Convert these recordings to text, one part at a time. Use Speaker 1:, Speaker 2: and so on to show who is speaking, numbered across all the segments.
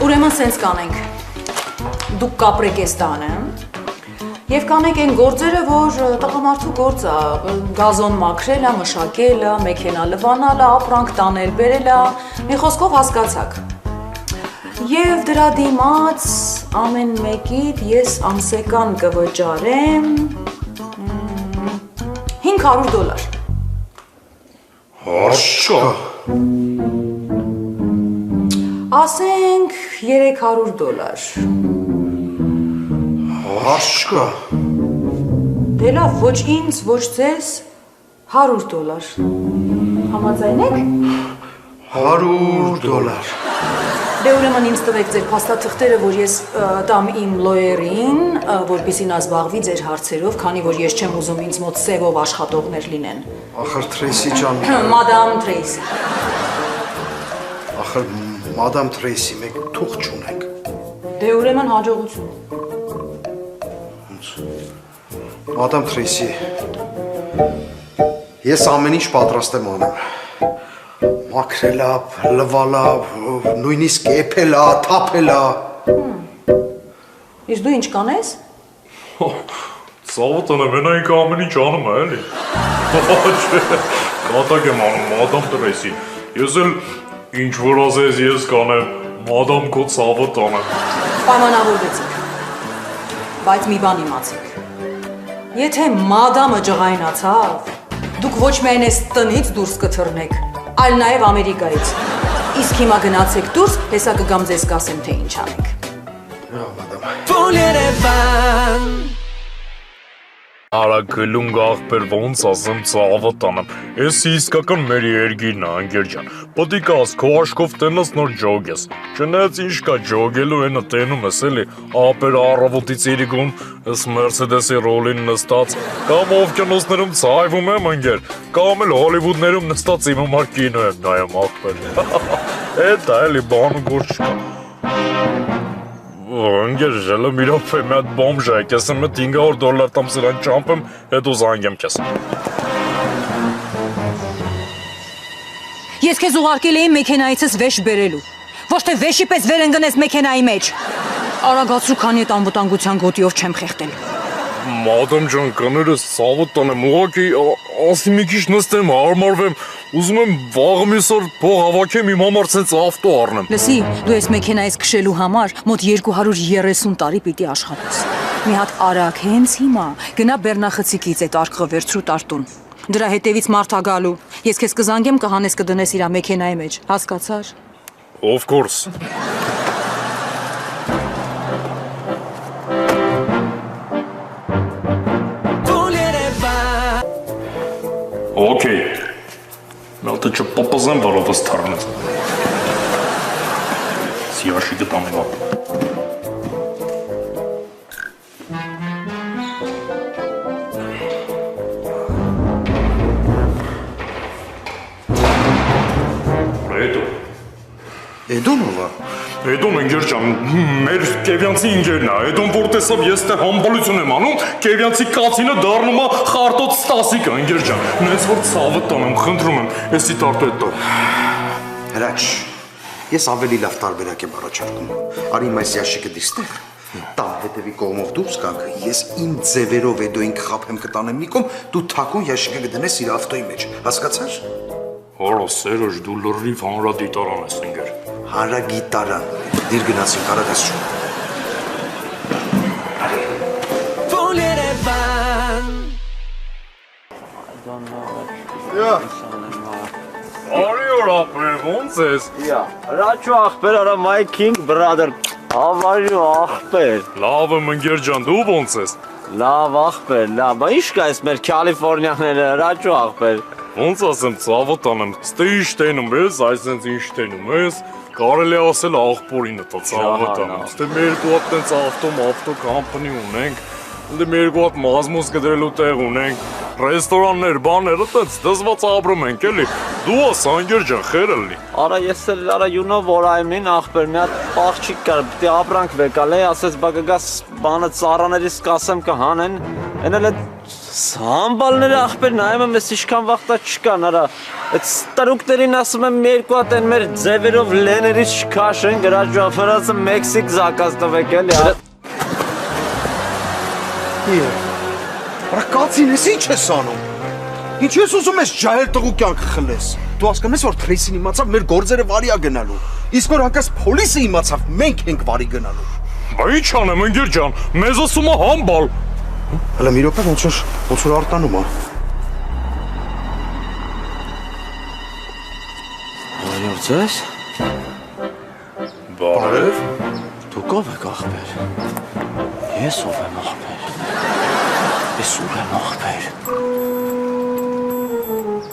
Speaker 1: ուրեմն սենց կանենք, դուք կապրեք էս տանը, և կանենք են գործերը, որ տղամարդու գործ է, գազոն մաքրել է, մշակել է, մեքենա լվանալ է, ապրանք տանել, բերել է, մի խոսքով հասկացաք։ Եվ դրա դիմաց ամեն մեկիդ ես ամսեկան կվճարեմ $500։
Speaker 2: Հաշկա։
Speaker 1: Ասենք $300։
Speaker 2: Հաշկա։
Speaker 1: Դե լավ, ոչ ինձ, ոչ ձեզ, $100։ Համաձայնեք։
Speaker 2: $100։
Speaker 1: Դե ուրեմն ինձ տվեք ձեր փաստաթղթերը, որ ես տամ իմ լոյերին, որպեսզի նա զբաղվի ձեր հարցերով, քանի որ ես չեմ ուզում ինձ մոտ սևով աշխատողներ լինեն։
Speaker 2: Ախր Թրեյսի ջան։
Speaker 1: Մադամ Թրեյսի։
Speaker 2: Ախր մադամ Թրեյսի, մենք թուղթ չունենք։
Speaker 1: Դե ուրեմն հաջողություն։
Speaker 2: Մադամ Թրեյսի, ես ամեն ինչ պատրաստ եմ անում։ Մաքրելա, լվալա, նույնիսկ էփելա, թափելա։
Speaker 1: Իսկ դու ինչ կանես։
Speaker 3: Սավոտանը մենայինք ամեն ինչ անում է, էլի։ Կատակ եմ անում, մադամ Թրեյսի։ Ես էլ ինչ որ ասես ես կանեմ, մադամ քո Սավոտանը։
Speaker 1: Պայմանավորվեցիք, բայց մի բան իմացեք։ Եթե մադամը ջղայնացավ, դուք ոչ միայն այս տնից դուրս կթռնեք, այլ նաև Ամերիկայից։ Իսկ հիմա գնացեք դուրս, հեսա կգամ ձեզ կասեմ, թե ինչ անեք։
Speaker 3: Արա գլունգ աղբեր ոնց ասեմ Սավոտանեմ, ես իսկական մեր երգիրն է, անգեր ջան, պտիկ աս, քո աշկով տենաս նոր ջոգ ես, չնայած ինչ կա ջոգելու ենը տենում ես էլի, ապեր առավոտից իրիգուն, ես Մերսեդեսի ռոլին նստած, կամ օվկիանոսներում ցայվում եմ անգեր, կամ էլ Հոլիվուդներում նստած իմ համար կինո եմ նայում աղբեր, էդ էլի բան ու գործ չկա։ Անգեր ժելը մի ռոպե մի հատ բոմժ է, կես եմ էտ $500 տամ սրան ճամպեմ, հետո զանգեմ կես։
Speaker 1: Ես քեզ ուղարկել էի մեքենայիցս վեշ բերելու, ոչ թե վեշի պես վեր ընկնես մեքենայի մեջ։ Արագացրու, քանի այդ անվտանգության գոտիով չեմ խեղդել։
Speaker 3: Մադամ ջան, կներես Սավոտան եմ, ուղղակի ասի մի քիչ նստեմ, հարմարվեմ, ուզում եմ վաղը մյուսօր փող հավաքեմ իմ համար ցենց ավտո առնեմ։
Speaker 1: Լսի, դու այս մեքենայից քշելու համար մոտ 230 տարի պիտի աշխատես։ Մի հատ արագ հենց հիմա գնա Բեռնախցիկից այդ արկղը վերցրու տարտուն։ Դրա հետևից մարդ ա գալու։ Ես քեզ կզանգեմ, կհանես կդնես իր մեքենայի մեջ։ Հասկացար։
Speaker 3: Of course։ Okay, մելտը չպապազեմ, որովս թարնես։ Սիվաշի գտամ եվա։ Հետո։
Speaker 2: Էդոն ով է։
Speaker 3: Էդոն ընկեր ջան, մեր Կևյանցի ընկերն է, Էդոն որ տեսավ ես թե համբալություն եմ անում, Կևյանցի կացինը դառնում է խարտոց Ստասիկը, ընկեր ջան, նենց որ ցավը տանեմ, խնդրում եմ, էսի տարտը էտո։
Speaker 2: Հրաչ, ես ավելի լավ տարբերակ եմ առաջարկում, արի իմ այս ящիկը դիստեղ, տան հետևի կողմով դուրս գանք, ես իմ ձևերով Էդոյին կխափեմ կտանեմ մի կողմ, դու թաքուն ящիկը կդնես իր ավտոյի մեջ, հասկացար։
Speaker 3: Հորա Սերոջ, դու լրիվ հանրադիտարան ես ընկեր։
Speaker 2: Հանրագիտարան, դիր գնացինք, արագ ասում։
Speaker 3: Արի որ ապրել, ոնց ես։
Speaker 4: Հրաչու աղբեր, արա my king brother, ավարյու աղբեր։
Speaker 3: Լավ եմ ընկեր ջան, դու ոնց ես։
Speaker 4: Լավ աղբեր, լավ, ինչ կա ես մեր Կալիֆորնիաները, հրաչու աղբեր։
Speaker 3: Ոնց ասեմ, ցավոտ անեմ, ստե ինչ տենում ես, այսինքն ինչ տենում ես, կարելի ասել աղբորինը տա ցավոտ անեմ, ստե մեր երկու հատ տենց ավտո կամպանի ունենք, դե մեր երկու հատ մազմոս կդրելու տեղ ունենք, ռեստորաններ, բաները տենց դզված ապրում ենք էլի, դու աս անգեր ջան, խերը լի։
Speaker 4: Արա ես էլ, արա you know what I mean աղբեր, մի հատ պաղչիկ կար, պիտի ապրանք վեկալ է, ասես բա կգաս բանը ծառաներից կասեմ կհանեն, են էլ Սամբալները ախպեր նայում եմ, ես իշքան վաղտա չկան, արա։ Այդ ստրուկներին ասում եմ մի երկու հատ են մեր ձևերով լեներից չքաշեն, գրաջուաֆրացը Մեքսիկ զակաց տվեք էլի, արա։
Speaker 2: Արա կացին ես ինչ ես անում։ Ինչ ես ուզում ես ջահել տղու կյանքը խլես։ Դու հասկանում ես որ Թրեյսին իմացավ մեր գործերը վարի ա գնալու։ Իսկ որ հանկարծ փոլիսը իմացավ մենք ենք վարի գնալու։
Speaker 3: Բա ինչ անեմ ընկեր ջան, մեզ ասում է համբալ։
Speaker 2: Հələ մի րոպե ոնց որ արտանում ա։
Speaker 4: Բարև ձեզ։
Speaker 3: Բարև։
Speaker 4: Դուք ով եք ախպեր։ Ես ով եմ ախպեր։ Ես ով եմ ախպեր։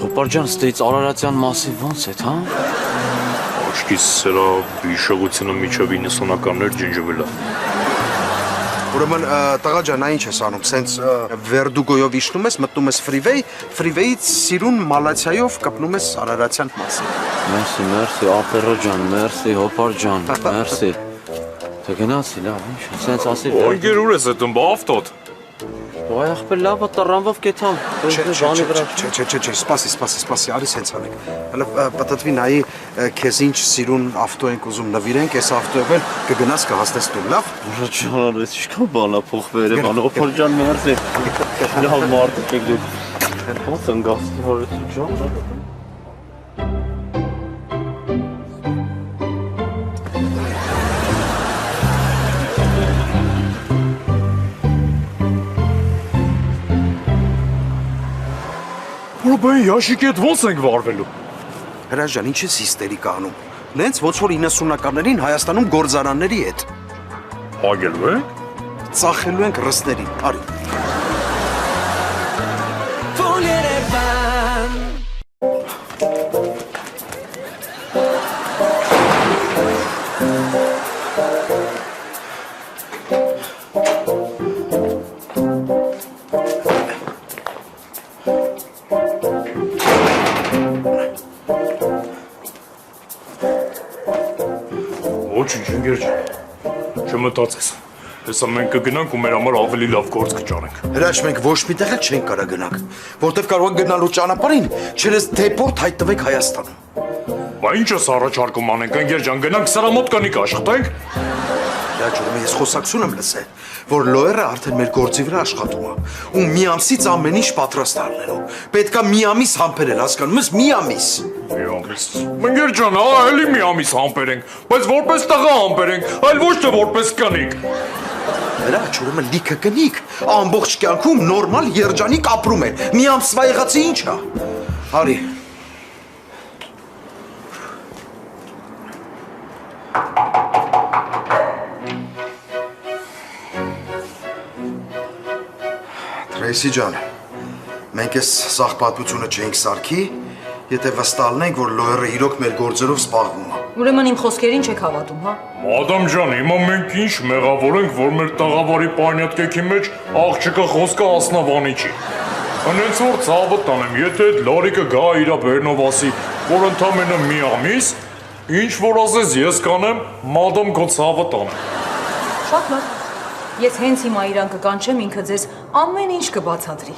Speaker 4: Հոպարջան ստեից Արարատյան մասի ոնց է, հա։
Speaker 3: Աչքիս սրա հիշողությունը միջև 90-ականներ ջնջվել է։
Speaker 2: Ուրեմն տղա ջան, այն ինչ ես անում, սենց Վերդուգոյով իջնում ես, մտնում ես ֆրիվեյից Սիրուն Մալացիայով կպնում ես Արարատյան մասին։
Speaker 4: Մերսի, ապերո ջան, մերսի, հոպար ջան, մերսի։ Դե գնացի, լավ, ինչ, սենց ասի։
Speaker 3: Անգեր ուր ես այդում, բա ավտոտ։
Speaker 4: Ոայ ախպեր լավ, տռանվով կեթամ։
Speaker 2: Չէ, սպասի, արի սենց անենք։ Հələ պատտվի նայի քեզ ինչ Սիրուն ավտո ենք ուզում նվիրենք, այս ավտոյով էլ կգնաս կհասնես տուն, լավ։
Speaker 4: Ուրա ջան, ես ինչքան բանա փոխվել է, բան, հոպար ջան, մերսի։ Լավ մարդիկ եք դուք։ Ոնց ընկասի, որ ես ջան։
Speaker 3: Բա ящики հետ ոնց ենք վարվելու։
Speaker 2: Հրաշ ջան, ինչ ես հիստերիկա անում։ Նենց ոնց որ 90-ականներին Հայաստանում գործարանների հետ։
Speaker 3: Հագելու ենք։
Speaker 2: Ծախելու ենք ռսներին, արի։
Speaker 3: Ոչինչ ընկեր ջան։ Չմտածես։ Հեսա մենք կգնանք ու մեր համար ավելի լավ գործ կճանենք։
Speaker 2: Հրաշ մենք ոչ մի տեղ չենք կարա գնանք, որտեվ կարող ենք գնալու ճանապարհին, չերես դեպորտ հայտնվենք Հայաստանում։
Speaker 3: Բա ինչ ես առաջարկում անենք, ընկեր ջան, գնանք սրա մոտ կնիկ աշխատենք։
Speaker 2: Հրաշ ես խոսակցություն եմ լսել, որ լոերը արդեն մեր գործի վրա աշխատում է, ու մի ամսից ամեն ինչ պատրաստ առնելու։ Պետքա մի ամիս համբերել, հասկանում ես, մի ամիս։
Speaker 3: Մի ամիս։ Ընկեր ջան, էլի մի ամիս համբերենք, բայց որպես տղա համբերենք, այլ ոչ թե որպես կնիկ։
Speaker 2: Հրաշ, ուրեմն լիքը կնիկ, ամբողջ կյանքում նորմալ երջանիկ ապրում է։ Մի ամսվա եղածի ինչ է։ Արի։ Թրեյսի ջան, մենք այս սաղ պատմությունը չենք սարքի, եթե վստահ լինենք, որ լոերը իրոք մեր գործերով զբաղվում է։
Speaker 1: Ուրեմն իմ խոսքերին չեք հավատում, հա։
Speaker 3: Մադամ ջան, հիմա մենք ինչ մեղավոր ենք, որ մեր տաղավարի պանյատկեքի մեջ աղջիկը խոսքը ասնավանի չի։ Հենց որ ցավը տանեմ, եթե այդ լարիկը գա իրա բերնով ասի, որ ընդամենը մի ամիս, ինչ որ ասես ես կանեմ, մադամ քո ցավը տանեմ։
Speaker 1: Շատ լավ։ Ես հենց հիմա իրան կկանչեմ, ինքը ձեզ ամեն ինչ կբացատրի։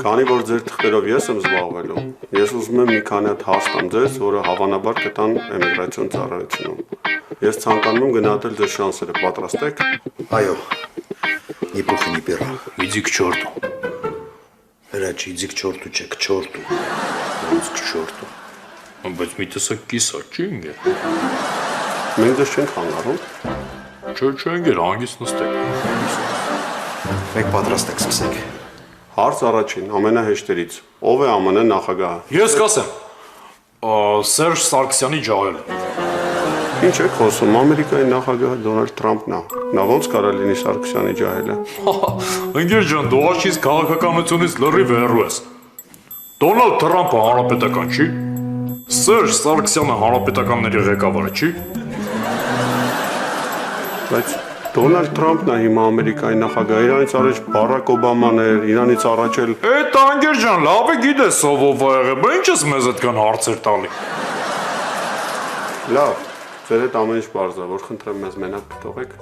Speaker 5: Քանի որ ձեր թղթերով ես եմ զբաղվելու, ես ուզում եմ մի քանի հատ հաստ տամ ձեզ, որը հավանաբար կտան էմիգրացիոն ծառայությունում։ Ես ցանկանում եմ գնահատել ձեր շանսերը, պատրաստ եք։
Speaker 2: Այո։ Նիպուխի նիպիրա։
Speaker 3: Իդի к чёрту։
Speaker 2: Հրաչ, իդի к чёрту չէ, к чёрту։
Speaker 3: Ոնց к чёрту։ Բայց մի տեսակ կիսա չի ինգե։
Speaker 5: Մենք դες չենք հանգարում։
Speaker 3: Չէ, ինգեր հանգիստ նստեք։
Speaker 2: Մենք պատրաստ ենք սկսենք։
Speaker 5: Հարց առաջին, ամենահեշտերից։ Ով է ԱՄՆ նախագահը։
Speaker 3: Ես կասեմ։ Սերժ Սարգսյանի ջահելը։
Speaker 5: Ինչ եք խոսում, Ամերիկայի նախագահը Դոնալդ Թրամփն է։ Նա ոնց կարա լինի Սարգսյանի ջահելը։
Speaker 3: Ընկեր ջան, դու աշից քաղաքականությունից լրիվ հեռու ես։ Դոնալդ Թրամփը հանրապետական չի։ Սերժ Սարգսյանը հանրապետականների ղեկավարը չի։
Speaker 5: Բայց Դոնալդ Թրամփն է հիմա Ամերիկայի նախագահը, իրանից առաջ Բարակ Օբաման էր, իրանից առաջ էլ
Speaker 3: Էդ անգեր ջան, լավ է գիտես ով ա եղել, բա ինչ ես մեզ այդքան հարցեր տալի։
Speaker 5: լավ, ձեր հետ ամեն ինչ բարձր, որ խնդրեմ մեզ մենակ կթողեք։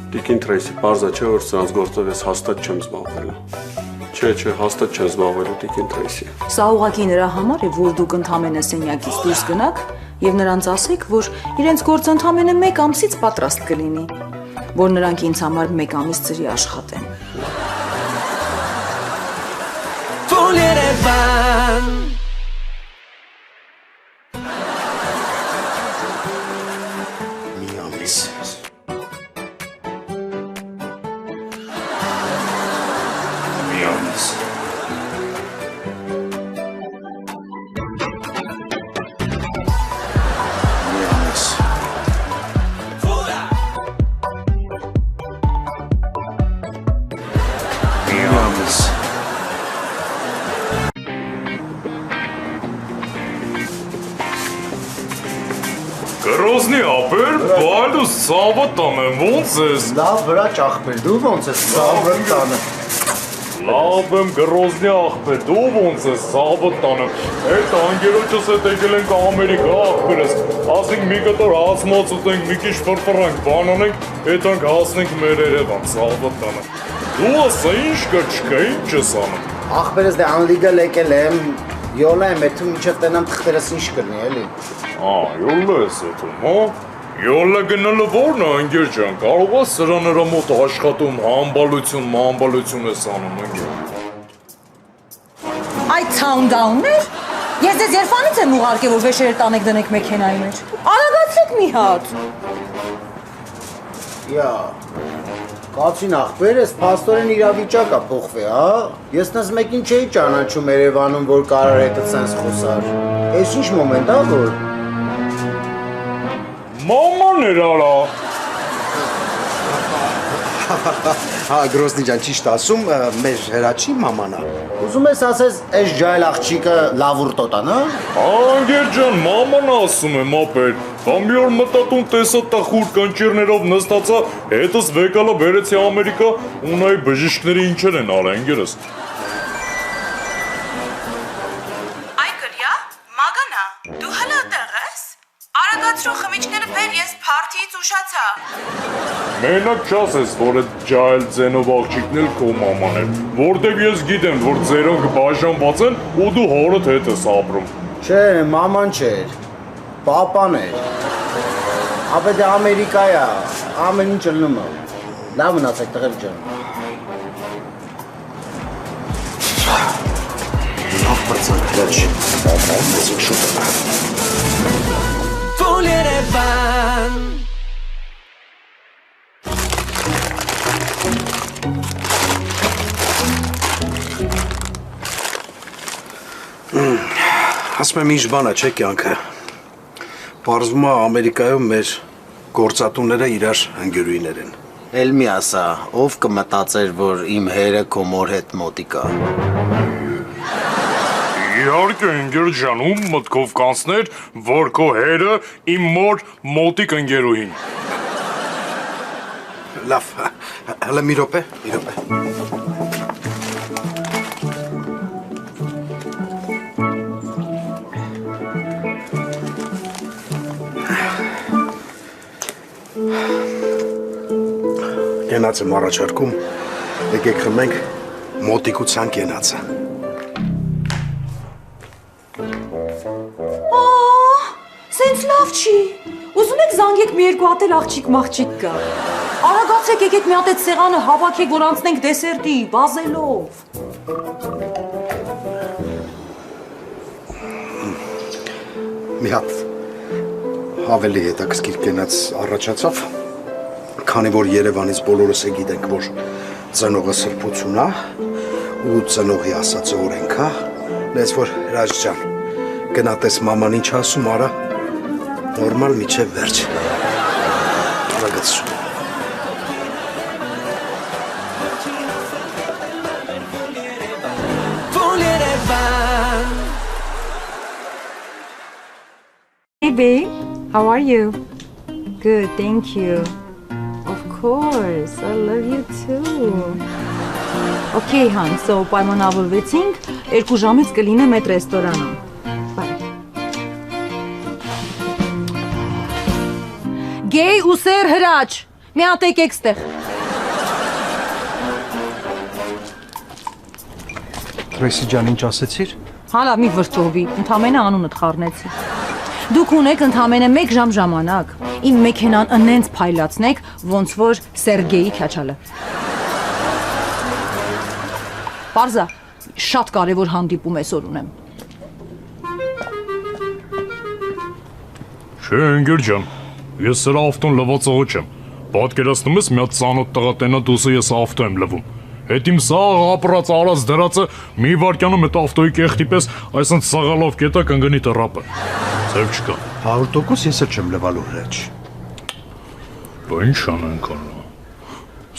Speaker 5: Տիկին Թրեյսի, բարձա չէ, որ սրանց գործով ես հաստատ չեմ զբաղվելու։ Չէ, հաստատ չեմ զբաղվելու Տիկին Թրեյսի։
Speaker 1: Սա ուղղակի նրա համար է, որ դուք ընդհանրապես սենյակից դուրս գնաք եւ նրանց ասեք, որ իրենց գործը ընդհանրապես 1 ամսից պատրաստ կլինի, որ նրանք ինձ համար 1 ամիս ծրի աշխատեն։
Speaker 2: Մի ամիս։ Մի ամիս։ Մի ամիս։ Մի ամիս։
Speaker 3: Գրոզնի ապեր, բայլուս սավը տանեմ, ոնց ես։
Speaker 6: Լավ վրա ճախպեր, դու ոնց ես սավը տանը։
Speaker 3: Լավ եմ գրոզնի աղբեր, դու ոնց ես սավը տանեմ։ Այդ անգերոջս հետ եկել ենք Ամերիկա աղբերս, ասենք մի կտոր հացմաց ուտենք, մի քիչ ֆրֆրանք, բան անենք, հետանք հասնենք մեր Երևան, սավը տանեմ։ Դու ասա ինչ կա չկա, ինչ ես անում։
Speaker 6: Ախպերս դե անլիգալ եկել եմ, յոլա եմ էթում միջև տենամ թղթերս ինչ կրնի, էլի։
Speaker 3: Յոլա ես էթում, հա։ Յոլա գնալը որն է, ընկեր ջան, կարող ես սրա նրա մոտ աշխատում, համբալություն ես անում, ընկեր։
Speaker 1: Այդ sound-down-ներ։ Ես ձեզ երբանից եմ ուղարկել, որ վեշերը տանեք դնեք մեքենայի մեջ։ Արագացեք մի հատ։
Speaker 6: Յա, կացին ախպերս, պաստորեն իրավիճակա փոխվի, հա։ Ես նես մեկին չէի ճանաչում Երևանում, որ կարար հետը սենց խոսար։ Ես ինչ մոմենտ ա, որ։
Speaker 3: Մաման էր արա։
Speaker 2: Հա, Գրոզնի ջան, ճիշտ ասում, մեր հրաչի մաման է։
Speaker 6: Ուզում ես ասես, այս ջայլ աղջիկը լավուրտոտ ա,
Speaker 3: Անգեր ջան, մաման ասում եմ, ապեր։ Բա մի օր մտածում տեսա տխուր կանչիրներով նստածա, հետս վեկալա բերեցի Ամերիկա, ու նայ բժիշկների ինչեր են արել, ընկերս։
Speaker 7: Այ կրյա, մագանա, դու հլա տեղ ես։ Արագացրու խմիչքները բեր, ես փարթիից ուշացա։
Speaker 3: Մենակ չասես, որ այդ ջայլ ձենով աղջիկն էլ քո մաման է, որտեղ ես գիտեմ, որ ձերոնք բաժանված են ու դու հորդ հետ ես ապրում։
Speaker 6: Չէ, մաման չէր, պապան էր։ Ապե դե Ամերիկայ ա, ամեն ինչ ըլնում ա։ Լավ մնացեք տղեր ջան։
Speaker 2: Լավ բրցանք հրաչ։ Ես ինչ շուտ եմ։ Ասում եմ ինչ բան է, չէ կյանքը։ Պարզվում է Ամերիկայում մեր գործատուները իրար ընկերուհիներ են։
Speaker 6: Էլ մի ասա, ով կմտածեր, որ իմ հերը քո մոր հետ մոտիկա։
Speaker 3: Իհարկե, ընկեր ջան, ում մտքով կանցներ, որ քո հերը իմ մոր մոտիկ ընկերուհին։
Speaker 2: Լավ, հələ մի րոպե։ Կենաց եմ առաջարկում, եկեք խմենք մոտիկության կենացը։
Speaker 1: Սենց լավ չի։ Ուզում եք զանգեք մի երկու հատ էլ աղջիկ կա։ Արագացեք եկեք մի հատ այդ սեղանը հավաքեք, որ անցնենք դեսերտի, բազելով։
Speaker 2: Մի հատ ավելի հետաքրքիր կենաց առաջացավ, քանի որ Երևանից բոլորս է գիտենք, որ ծնողը սրբություն է ու ծնողի ասածը օրենք է, նես որ հրաչ ջան, գնա տես մաման ինչ ասում արա, նորմալ միջև վերջ։ Արագացրու։
Speaker 8: Hey babe, how are you? Good, thank you. Of course, I love you too. Okay, hon, so պայմանավորվեցինք 2 ժամից կլինեմ այդ ռեստորանում։ Bye.
Speaker 1: Գեյ ու սեր հրաչ։ Մի հատ եկեք ստեղ։
Speaker 9: Թրեյսի ջան, ինչ ասեցիր։
Speaker 1: Հալա մի վրճովի, ընդամենը անունդ խառնեցի։ Դուք ունեք ընդամենը 1 ժամ ժամանակ։ Իմ մեքենան ընենց փայլացնեք, ոնց որ Սերգեյի քյաչալը։ Պարզա, շատ կարևոր հանդիպում այսօր ունեմ։
Speaker 3: Չէ, ընկեր ջան, ես սրա ավտոն լվացողը չեմ։ Պատկերացնում ես մի հատ ծանոթ տղա տենա դուսը ես ավտո եմ լվում։ Հետ իմ սաղ ապրած արած դրածը մի վարկյանում այդ ավտոյի կեղտի պես այսինքն սաղալով կետա կընկնի տռապը։ Ձև չկա։
Speaker 9: 100% ես էլ չեմ լվալու հրաչ։
Speaker 3: Բա ինչ անենք ալու։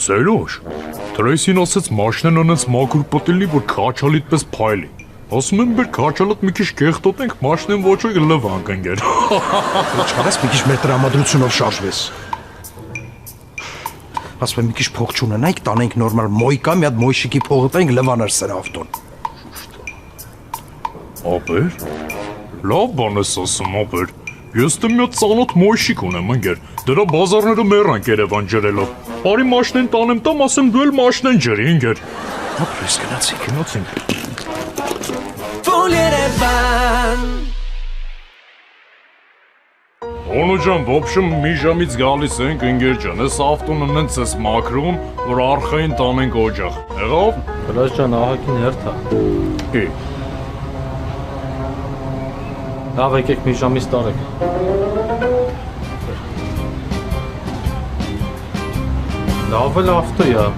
Speaker 3: Սերոջ, Թրեյսին ասեց մաշնեն անենց մաքուր պտիլի, որ քաչալիտ պես փայլի։ Ասում եմ, բեր քաչալդ մի քիչ կեղտոտենք, մաշնեն ոչ ոք լվանք ընկեր։
Speaker 9: Չարես մի քիչ մեր տրամադրությունով շարժվես։ Ասում եմ մի քիչ փող չունենայինք, տանենք նորմալ մոյկա, մի հատ մոյշիկի փողը տանենք լվանար սրա ավտոն։
Speaker 3: Ապեր։ Լավ բան ես ասում, ապեր։ Ես դե մի հատ ծանոթ մոյշիկ ունեմ ընկեր։ Դրա բազարները մեռանք Երևան ջրելով։ Բարի մաշնեն տանեմ տամ, ասեմ դու էլ մաշնեն ջրի ընկեր։
Speaker 9: Ապրես գնացինք։
Speaker 4: Full Yerevan.
Speaker 3: Օնու ջան, ոբշում մի ժամից գալիս ենք ընկեր ջան, այս ավտոն ընենց ես մաքրում, որ արխային տանենք օջախ։ Եղավ։
Speaker 10: Հրաչ ջան, ահագին հերթ է։
Speaker 3: Ի։
Speaker 10: Լավ եկեք մի ժամից տարեք։ Լավ էլ ավտո է։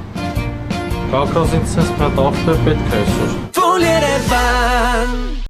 Speaker 10: Կակրազ ինձ սենց մի հատ ավտո պետք է այսօր։
Speaker 4: Full Yerevan.